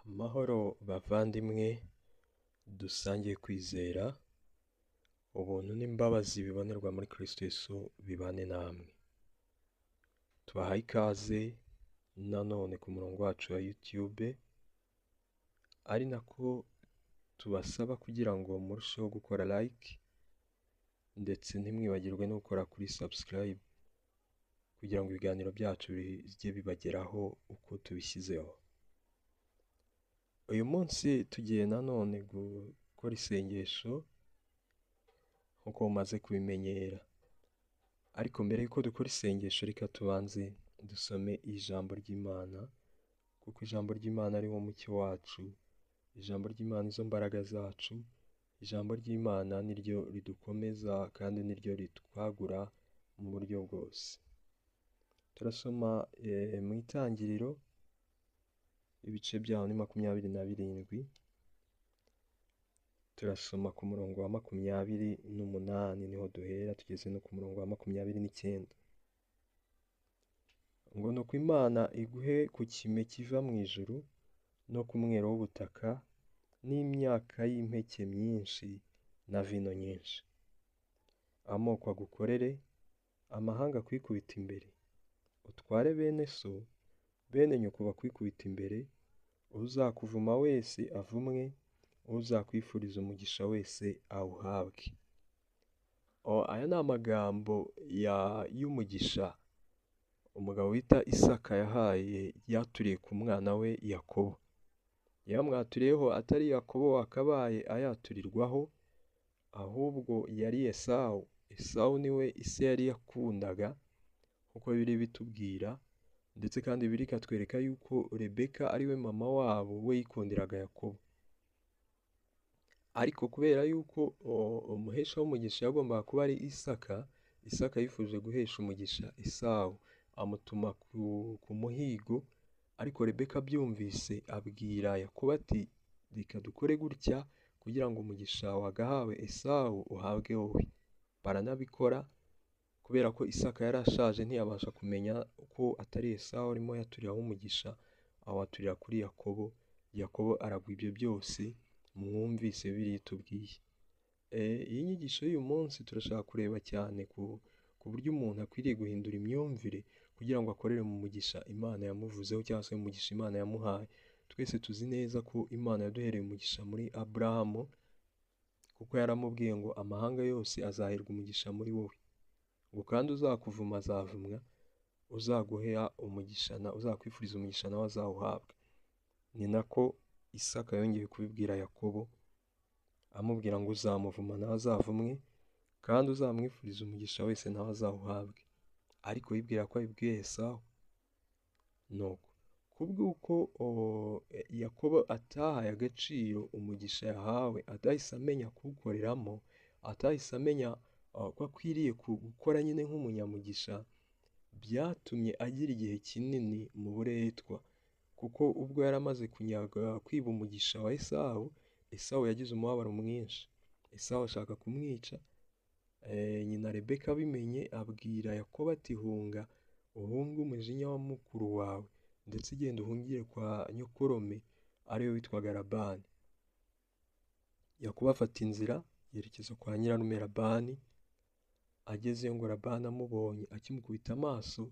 Amahoro bavandimwe dusangiye kwizera, ubuntu n'imbabazi bibonerwa muri Kristo Yesu bibane namwe. Tubahaye ikaze nanone ku murongo wacu wa YouTube, ari nako tubasaba kugira ngo murusheho gukora like ndetse ntimwibagirwe no gukora kuri subscribe kugira ngo ibiganiro byacu bijye bibageraho uko tubishyizeho. Uyu munsi tugiye nanone gukora isengesho nk'uko mumaze kubimenyera, ariko mbere y'uko dukora isengesho reka tubanze dusome ijambo ry'Imana, kuko ijambo ry'Imana ari wo mucyo wacu, ijambo ry'Imana izo mbaraga zacu, ijambo ry'Imana niryo ridukomeza kandi niryo ritwagura mu buryo bwose. Turasoma mu Itangiriro, ibice byaho ni 27, turasoma ku murongo wa 28 niho duhera, tugeze no ku murongo wa 29. Ngo nuko Imana iguhe ku kime kiva mu ijuru no ku mwero w'ubutaka n'imyaka y'impeke myinshi na vino nyinshi. Amoko agukorere, amahanga kwikubita imbere, utware bene so, bene nyoko bakwikubita imbere, uzakuvuma wese avumwe, uzakwifuriza umugisha wese awuhabwe. Aya ni amagambo y'umugisha umugabo wita Isaka yaturiye ku mwana we Yakobo. Yamwaturiyeho atari Yakobo wakabaye ayaturirwaho, ahubwo yari Esawu. Esawu niwe ise yari yakundaga nk'uko biri bitubwira, ndetse kandi biri katwereka yuko Rebeka ariwe mama wabo we yikundiraga Yakobo. Ariko kubera yuko umuhesha w'umugisha yagombaga kuba ari Isaka, Isaka yifuje guhesha umugisha Esawu, amutuma ku muhigo, ariko Rebeka byumvise abwira Yakobo ati reka dukore gutya kugira ngo umugisha wagahawe Esawu uhabwe wowe. Baranabikora kubera ko Isaka yari ashaje, ntiyabasha kumenya ko atari Esawu arimo yaturiraho umugisha, awaturira kuri Yakobo. Yakobo aragwa ibyo byose mwumvise biri tubwiye. Iyi nyigisho y'uyu munsi turashaka kureba cyane ku buryo umuntu akwiriye guhindura imyumvire kugira ngo akorere mu mugisha Imana yamuvuzeho cyangwa se umugisha Imana yamuhaye. Twese tuzi neza ko Imana yaduhereye umugisha muri Aburahamu, kuko yaramubwiye ngo amahanga yose azaherwa umugisha muri wowe, ngo kandi uzakuvuma azavumwa, uzaguha umugisha uzakwifuriza umugisha nawe azawuhabwa. Ni nako Isaka yongeye kubibwira Yakobo, amubwira ngo uzamuvuma nawe azavumwe, kandi uzamwifuriza umugisha wese nawe azawuhabwe. Ariko yibwira ko abibwiye Esawu. Nuko kubw'uko Yakobo atahaye agaciro umugisha yahawe, atahise amenya kuwukoreramo, atahise amenya ko akwiriye gukora nyine nk'umunyamugisha, byatumye agira igihe kinini mu buretwa, kuko ubwo yari amaze kwiba umugisha wa Esawu, Esawu yagize umubabaro mwinshi. Esawu ashaka kumwica. Nyina Rebeka abimenye abwira Yakobo ati hunga, uhunge umujinya wa mukuru wawe, ndetse ugenda uhungire kwa nyokorome ariwe witwaga Labani. Yakobo afata inzira yerekeza kwa nyirarume Labani. Agezeyo ngo Labani amubonye, akimukubita amaso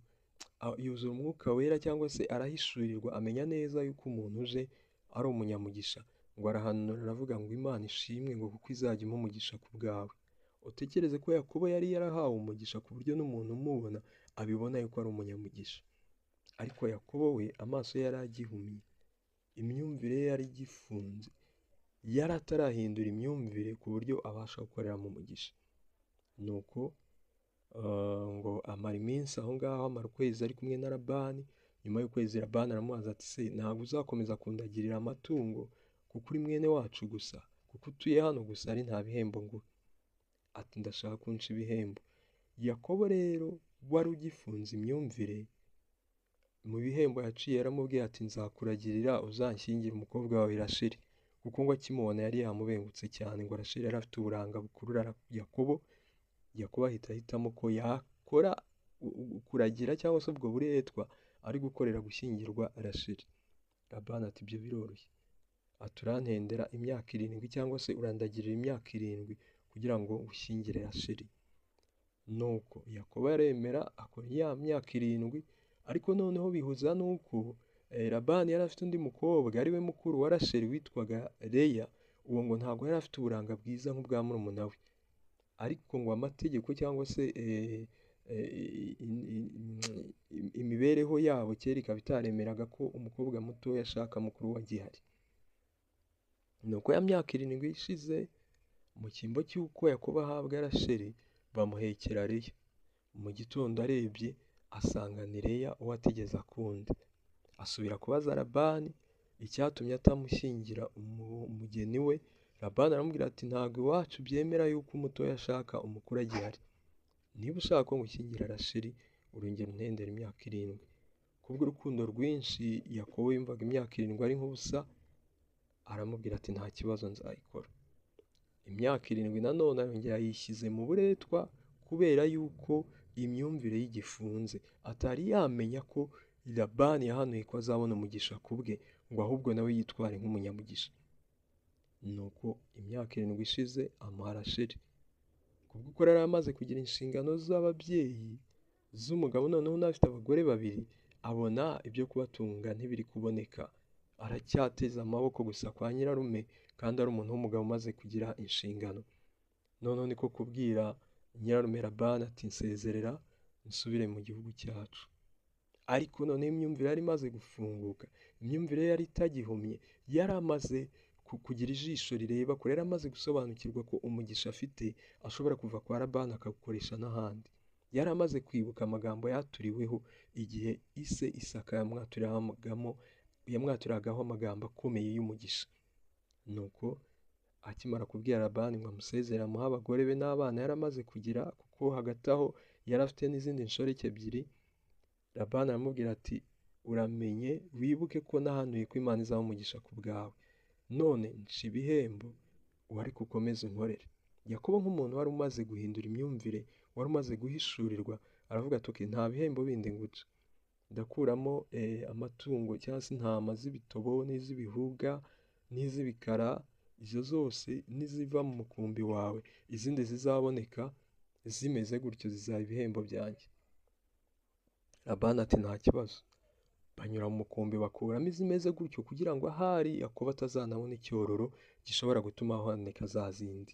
yuzura umwuka wera, cyangwa se arahishurirwa, amenya neza yuko umuntu uje ari umunyamugisha. Ngo arahanura aravuga ngo Imana ishimwe ngo kuko izajya impa umugisha ku bwawe. Utekereze ko Yakobo yari yarahawe umugisha ku buryo n'umuntu umubona abibona yuko ari umunyamugisha. Ariko Yakobo we amaso yari agihumye, imyumvire ye yari igifunze, yari atarahindura imyumvire ku buryo abasha gukorera mu mugisha. Nuko ngo amara iminsi aho ngaho, amara ukwezi ari kumwe na Labani. Nyuma y'ukwezi Labani aramubaza ati se ntabwo uzakomeza kundagirira amatungo kuko uri mwene wacu gusa, kuko utuye hano gusa ari nta bihembo nguhe? Ati ndashaka kunca ibihembo. Yakobo rero wari ugifunze imyumvire, mu bihembo yaciye yaramubwiye ati nzakuragirira uzanshyingire umukobwa wawe Rasheli, kuko ngo akimubona yari yamubengutse cyane, ngo Rasheli yari afite uburanga bukurura Yakobo. Yakobo ahitamo ko yakora kuragira cyangwa se ubwo buretwa ari gukorera gushyingirwa Rasheli. Labani ati ibyo biroroshye. aturantendera imyaka 7 cyangwa se urandagirira imyaka 7 kugira ngo ushyingire Rasheli. Nuko Yakobo aremera akora ya myaka 7, ariko noneho bihuza nuko Labani yari afite undi mukobwa ari we mukuru wa Rasheli witwaga Leya. Uwo ngo ntabwo yari afite uburanga bwiza nk'ubwa murumuna we, ariko ngo amategeko cyangwa se imibereho yabo kera ikaba itaremeraga ko umukobwa muto yashaka mukuru wa gihari. Nuko ya myaka 7 ishize, mu cyimbo cy'uko Yakobo ahabwa Rasheli, bamuhekera Leya. Mu gitondo arebye asanga ni Leya uwo atigeze akunda. Asubira kubaza Labani icyatumye atamushyingira umugeni we. Labani aramubwira ati ntabwo iwacu byemera yuko umutoya ashaka umukuru agihari. Niba ushaka ko ngushyingira Rasheli, urongera untendera imyaka 7. Kubw'urukundo rwinshi Yakobo yumvaga imyaka 7 ari nk'ubusa, aramubwira ati nta kibazo nzayikora. Imyaka 7 nanone arongera yishyize mu buretwa kubera yuko imyumvire y'igifunze atari yamenya ko Labani yahanuye ko azabona umugisha ku bwe, ngo ahubwo nawe yitware nk'umunyamugisha. Nuko imyaka 7 ishize amuha Rasheli. Kubw'uko yari amaze kugira inshingano z'ababyeyi z'umugabo, noneho n'afite abagore 2, abona ibyo kubatunga ntibiri kuboneka. Aracyateza amaboko gusa kwa nyirarume, kandi ari umuntu w'umugabo umaze kugira inshingano. Noneho niko kubwira nyirarume Labani ati nsezerera nsubire mu gihugu cyacu. Ariko none imyumvire yari imaze gufunguka, imyumvire yari itagihumye, yari amaze kugira ijisho rireba kure, yari amaze gusobanukirwa ko umugisha afite ashobora kuva kwa Labani akawukoresha n'ahandi. Yari amaze kwibuka amagambo yaturiweho igihe ise Isaka yamwaturagaho amagambo akomeye y'umugisha. Nuko akimara kubwira Labani ngo amusezere amuha abagore be n'abana yari amaze kugira, kuko hagati aho yari afite n'izindi nshoreke 2, Labani aramubwira ati uramenye wibuke ko nahanuye ko Imana izaha umugisha ku bwawe. None nca ibihembo wari gukomeza unkorere. Yakobo nk'umuntu wari umaze guhindura imyumvire, wari umaze guhishurirwa, aravuga ati okay, nta bihembo bindi nguca, ndakuramo amatungo cyangwa se intama z'ibitobo n'iz'ibihuga n'iz'ibikara, izo zose niziva mu mukumbi wawe, izindi zizaboneka zimeze gutyo zizaba ibihembo byanjye. Labani ati nta kibazo. Banyura mu mukumbi bakuramo izimeze gutyo kugira ngo ahari Yakobo atazanabona icyororo gishobora gutuma haboneka za zindi.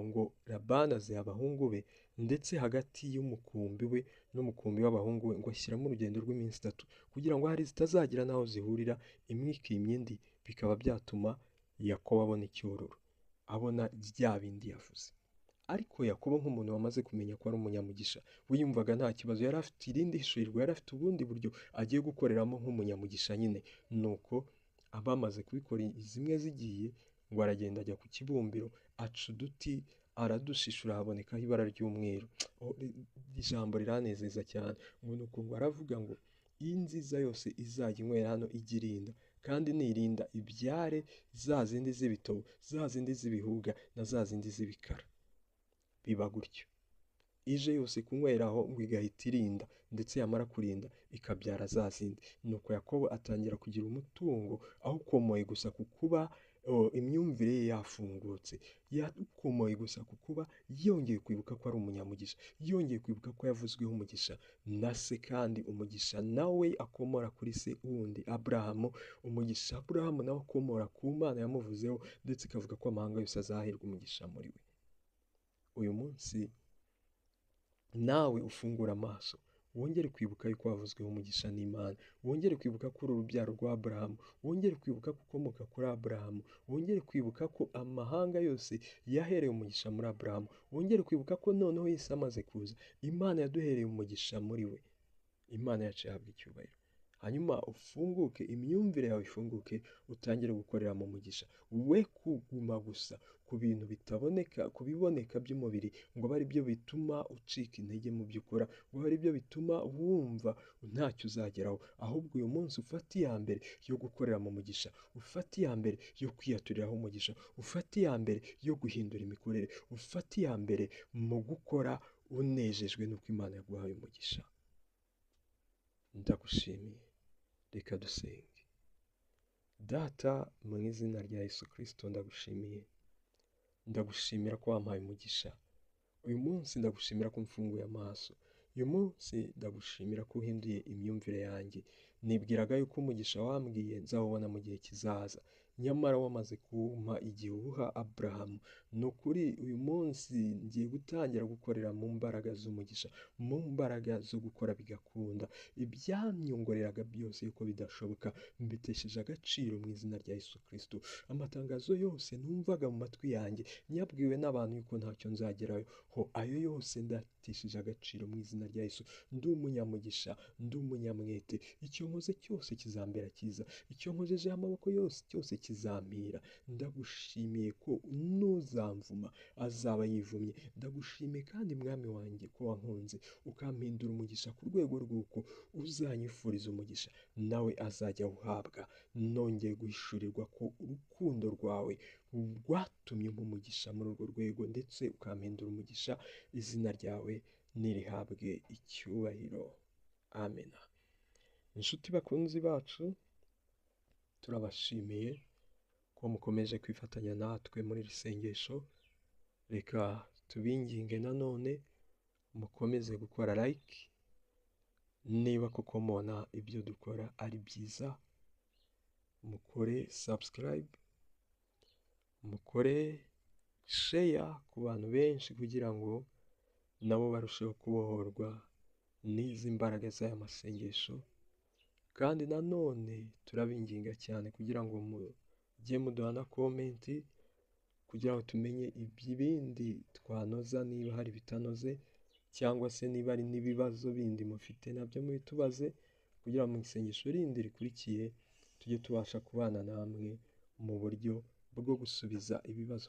Ngo Labani aziha abahungu be, ndetse hagati y'umukumbi we n'umukumbi w'abahungu we ngo ashyiramo urugendo rw'iminsi 3 kugira ngo ahari zitazagira n'aho zihurira, imwe ikimye indi, bikaba byatuma Yakobo abona icyororo, abona rya bindi yavuze. Ariko Yakobo nk'umuntu wamaze kumenya ko ari umunyamugisha, wiyumvaga nta kibazo, yari afite irindi hishurirwa, yari afite ubundi buryo agiye gukoreramo nk'umunyamugisha nyine. Nuko abamaze kubikora zimwe zigiye, ngo aragenda ajya ku kibumbiro, aca uduti aradushishura, habonekaho ibara ry'umweru. Ijambo riranezeza cyane, ngo nuko ngo aravuga ngo iyi nziza yose izajya inywera hano ijya irinda, kandi nirinda ibyare za zindi z'ibitobo, za zindi z'ibihuga na za zindi z'ibikara. Biba gutyo, ije yose kunyweraho ngo igahita irinda, ndetse yamara kurinda ikabyara za zindi. Nuko Yakobo atangira kugira umutungo aho ukomoye gusa ku kuba imyumvire ye yafungutse, yakomoye gusa ku kuba yongeye kwibuka ko ari umunyamugisha, yongeye kwibuka ko yavuzweho umugisha na se, kandi umugisha nawe akomora kuri se wundi Aburahamu, umugisha Aburahamu nawe akomora ku Mana yamuvuzeho, ndetse ikavuga ko amahanga yose azahirwa umugisha muri we. Uyu munsi nawe ufungura amaso, wongere kwibuka yuko wavuzweho umugisha n'Imana, wongere kwibuka ko uri urubyaro rwa Aburahamu, wongere kwibuka ko ukomoka kuri Aburahamu, wongere kwibuka ko amahanga yose yahereye umugisha muri Aburahamu, wongere kwibuka ko noneho Yesu amaze kuza, Imana yaduhereye umugisha muri we. Imana yacu ihabwa icyubahiro. Hanyuma ufunguke, imyumvire yawe ifunguke, utangire gukorera mu mugisha. We kuguma gusa ku bintu bitaboneka, ku biboneka by'umubiri, ngo abe ari byo bituma ucika intege mu byo ukora, ngo abe ari byo bituma wumva ntacyo uzageraho. Ahubwo uyu munsi ufate iya mbere yo gukorera mu mugisha, ufate iya mbere yo kwiyaturiraho umugisha, ufate iya mbere yo guhindura imikorere, ufate iya mbere mu gukora unejejwe n'uko Imana yaguhaye umugisha. Ndagushimiye. Reka dusenge. Data, mu izina rya Yesu Kristo ndagushimiye, ndagushimira ko wampaye umugisha. Uyu munsi ndagushimira ko mfunguye amaso. Uyu munsi ndagushimira ko uhinduye imyumvire yanjye. Nibwiraga yuko umugisha wambwiye nzawubona mu gihe kizaza, nyamara wamaze kumpa igihe uwuha Aburahamu. Ni ukuri uyu munsi ngiye gutangira gukorera mu mbaraga z'umugisha, mu mbaraga zo gukora bigakunda. Ibyanyongoreraga byose yuko bidashoboka mbitesheje agaciro mu izina rya Yesu Kristo. Amatangazo yose numvaga mu matwi yanjye nyabwiwe n'abantu yuko ntacyo nzagerayo, ayo yose ndatesheje agaciro mu izina rya Yesu. Ndi umunyamugisha, ndi umunyamwete. Icyo nkoze cyose kizambera cyiza, icyo nkojejeho amaboko yose cyose kizampira. Ndagushimiye ko n'uzamvuma azaba yivumye. Ndagushimiye kandi mwami wanjye ko wankunze ukampindura umugisha ku rwego rw'uko uzanyifuriza umugisha nawe azajya awuhabwa. Nongeye guhishurirwa ko urukundo rwawe rwatumye umugisha muri urwo rwego, ndetse ukampindura umugisha. Izina ryawe nirihabwe icyubahiro. Amen. Inshuti bakunzi bacu, turabashimiye ko mukomeje kwifatanya natwe muri iri sengesho. Reka tubinginge nanone mukomeze gukora like niba koko mubona ibyo dukora ari byiza, mukore subscribe, mukore share ku bantu benshi kugira ngo nabo barusheho kubohorwa n'izi mbaraga z'aya masengesho. Kandi nanone turabinginga cyane kugira ngo mujye muduha na komenti kugira ngo tumenye ibindi twanoza, niba hari bitanoze cyangwa se niba ari n'ibibazo bindi mufite nabyo mubitubaze, kugira ngo mu isengesho rindi rikurikiye tujye tubasha kubana namwe mu buryo bwo gusubiza ibibazo